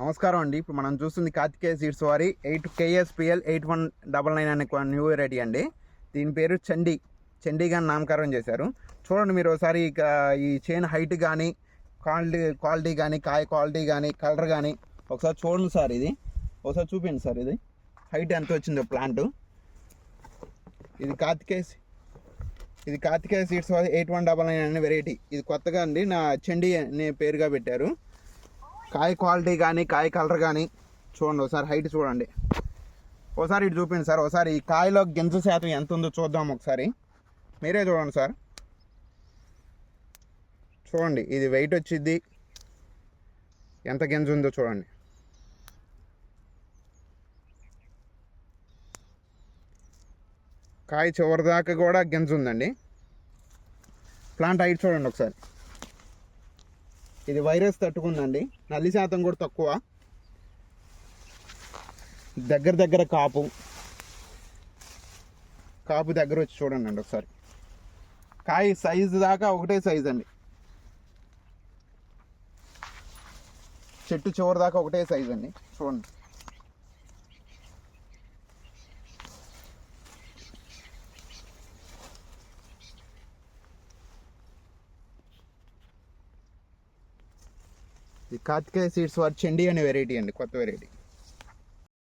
నమస్కారం అండి. ఇప్పుడు మనం చూస్తుంది కార్తికేయ సీడ్స్ వారి 8 KSPL 8199 అనే న్యూ వెరైటీ అండి. దీని పేరు చండీగా నామకరణం చేశారు. చూడండి మీరు ఒకసారి ఈ చైన్ హైట్ కానీ క్వాలిటీ కానీ కాయ క్వాలిటీ కానీ కలర్ కానీ ఒకసారి చూడండి సార్. ఇది ఒకసారి చూపించండి సార్. ఇది హైట్ ఎంత వచ్చిందో ప్లాంట్. ఇది కార్తికేయ సీడ్స్ వారి 8199 అనే వెరైటీ. ఇది కొత్తగా అండి, నా చండీ అనే పేరుగా పెట్టారు. కాయ క్వాలిటీ కానీ కాయ కలర్ కానీ చూడండి. ఒకసారి హైట్ చూడండి. ఒకసారి ఇటు చూపించండి సార్. ఒకసారి ఈ కాయలో గింజ శాతం ఎంత ఉందో చూద్దాం. ఒకసారి మీరే చూడండి సార్. చూడండి, ఇది వెయిట్ వచ్చింది, ఎంత గింజ ఉందో చూడండి. కాయ చివరి దాకా కూడా గింజ ఉందండి. ప్లాంట్ హైట్ చూడండి ఒకసారి. ఇది వైరస్ తట్టుకుందండి, నల్లి శాతం కూడా తక్కువ. దగ్గర కాపు దగ్గర వచ్చి చూడండి అండి ఒకసారి. కాయ సైజు దాకా ఒకటే సైజు అండి. చెట్టు చివరి దాకా ఒకటే సైజు అండి. చూడండి. ఈ కార్తికేయ సీడ్స్ వారి చండీ అనే వెరైటీ అండి, కొత్త వెరైటీ.